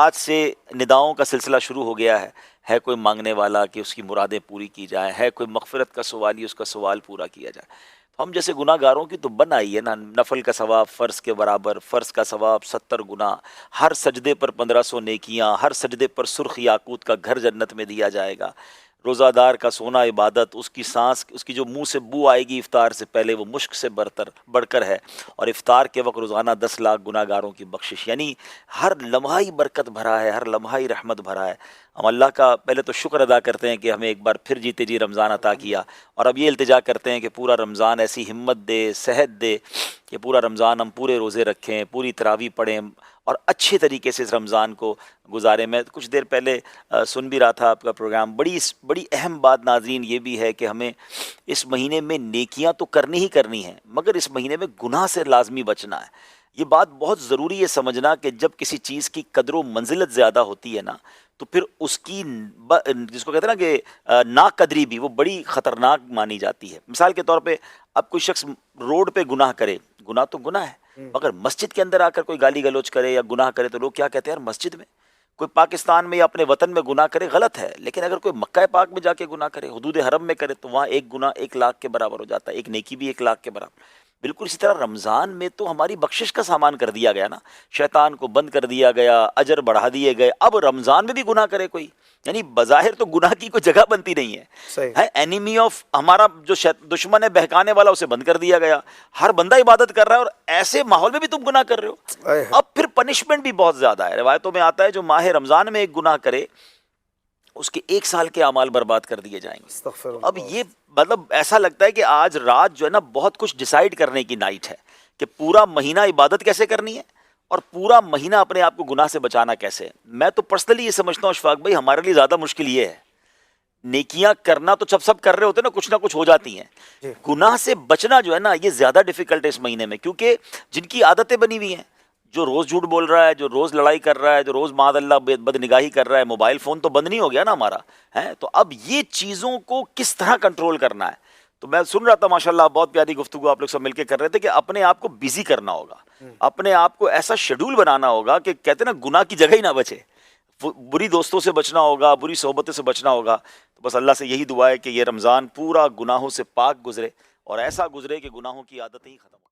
آج سے نداؤں کا سلسلہ شروع ہو گیا ہے کوئی مانگنے والا کہ اس کی مرادیں پوری کی جائیں، ہے کوئی مغفرت کا سوالی اس کا سوال پورا کیا جائے۔ تو ہم جیسے گناہ گاروں کی تو بن آئی ہے نا، نفل کا ثواب فرض کے برابر، فرض کا ثواب 70 گنا، ہر سجدے پر 1500 نیکیاں، ہر سجدے پر سرخ یاقوت کا گھر جنت میں دیا جائے گا، روزہ دار کا سونا عبادت، اس کی سانس، اس کی جو منہ سے بو آئے گی افطار سے پہلے وہ مشک سے بڑھ کر ہے، اور افطار کے وقت روزانہ 10 لاکھ گناہ گاروں کی بخشش، یعنی ہر لمحہ ہی برکت بھرا ہے، ہر لمحہ ہی رحمت بھرا ہے۔ ہم اللہ کا پہلے تو شکر ادا کرتے ہیں کہ ہمیں ایک بار پھر جیتے جی رمضان عطا کیا، اور اب یہ التجا کرتے ہیں کہ پورا رمضان ایسی ہمت دے، صحت دے کہ پورا رمضان ہم پورے روزے رکھیں، پوری تراویح پڑھیں اور اچھے طریقے سے اس رمضان کو گزاریں۔ میں کچھ دیر پہلے سن بھی رہا تھا آپ کا پروگرام، بڑی اہم بات ناظرین یہ بھی ہے کہ ہمیں اس مہینے میں نیکیاں تو کرنی ہی کرنی ہیں، مگر اس مہینے میں گناہ سے لازمی بچنا ہے۔ یہ بات بہت ضروری ہے سمجھنا کہ جب کسی چیز کی قدر و منزلت زیادہ ہوتی ہے نا، تو پھر اس کی جس کو کہتے ہیں نا کہ ناقدری بھی وہ بڑی خطرناک مانی جاتی ہے۔ مثال کے طور پہ اب کوئی شخص روڈ پہ گناہ کرے، گناہ تو گناہ ہے، مگر مسجد کے اندر آ کر کوئی گالی گلوچ کرے یا گناہ کرے تو لوگ کیا کہتے ہیں، یار مسجد میں کوئی پاکستان میں یا اپنے وطن میں گناہ کرے غلط ہے، لیکن اگر کوئی مکہ پاک میں جا کے گناہ کرے، حدود حرم میں کرے، تو وہاں ایک گناہ 1 لاکھ کے برابر ہو جاتا ہے، ایک نیکی بھی 1 لاکھ کے برابر۔ بالکل اسی طرح رمضان میں تو ہماری بخشش کا سامان کر دیا گیا نا، شیطان کو بند کر دیا گیا، اجر بڑھا دیے گئے۔ اب رمضان میں بھی گناہ کرے کوئی، یعنی بظاہر تو گناہ کی کوئی جگہ بنتی نہیں ہے، اینیمی آف ہمارا جو دشمن ہے بہکانے والا، اسے بند کر دیا گیا، ہر بندہ عبادت کر رہا ہے، اور ایسے ماحول میں بھی تم گناہ کر رہے ہو۔ اب پھر پنشمنٹ بھی بہت زیادہ ہے، روایتوں میں آتا ہے جو ماہ رمضان میں ایک گناہ کرے اس کے 1 سال کے اعمال برباد کر دیے جائیں گے۔ تو اب یہ مطلب ایسا لگتا ہے کہ آج رات جو ہے نا بہت کچھ ڈیسائیڈ کرنے کی نائٹ ہے کہ پورا مہینہ عبادت کیسے کرنی ہے اور پورا مہینہ اپنے آپ کو گناہ سے بچانا کیسے ہے۔ میں تو پرسنلی یہ سمجھتا ہوں اشفاق بھائی، ہمارے لیے زیادہ مشکل یہ ہے، نیکیاں کرنا تو سب کر رہے ہوتے ہیں نا، کچھ نہ کچھ ہو جاتی ہیں، گناہ سے بچنا جو ہے نا یہ زیادہ ڈیفیکلٹ ہے اس مہینے میں، کیونکہ جن کی عادتیں بنی ہوئی ہیں، جو روز جھوٹ بول رہا ہے، جو روز لڑائی کر رہا ہے، جو روز معاذ اللہ بد نگاہی کر رہا ہے، موبائل فون تو بند نہیں ہو گیا نا ہمارا ہے، تو اب یہ چیزوں کو کس طرح کنٹرول کرنا ہے۔ تو میں سن رہا تھا ماشاءاللہ بہت پیاری گفتگو آپ لوگ سب مل کے کر رہے تھے کہ اپنے آپ کو بزی کرنا ہوگا، اپنے آپ کو ایسا شیڈول بنانا ہوگا کہ کہتے ہیں نا گناہ کی جگہ ہی نہ بچے، بری دوستوں سے بچنا ہوگا، بری صحبتوں سے بچنا ہوگا۔ تو بس اللہ سے یہی دعا ہے کہ یہ رمضان پورا گناہوں سے پاک گزرے اور ایسا گزرے کہ گناہوں کی عادتیں ہی ختم ہو۔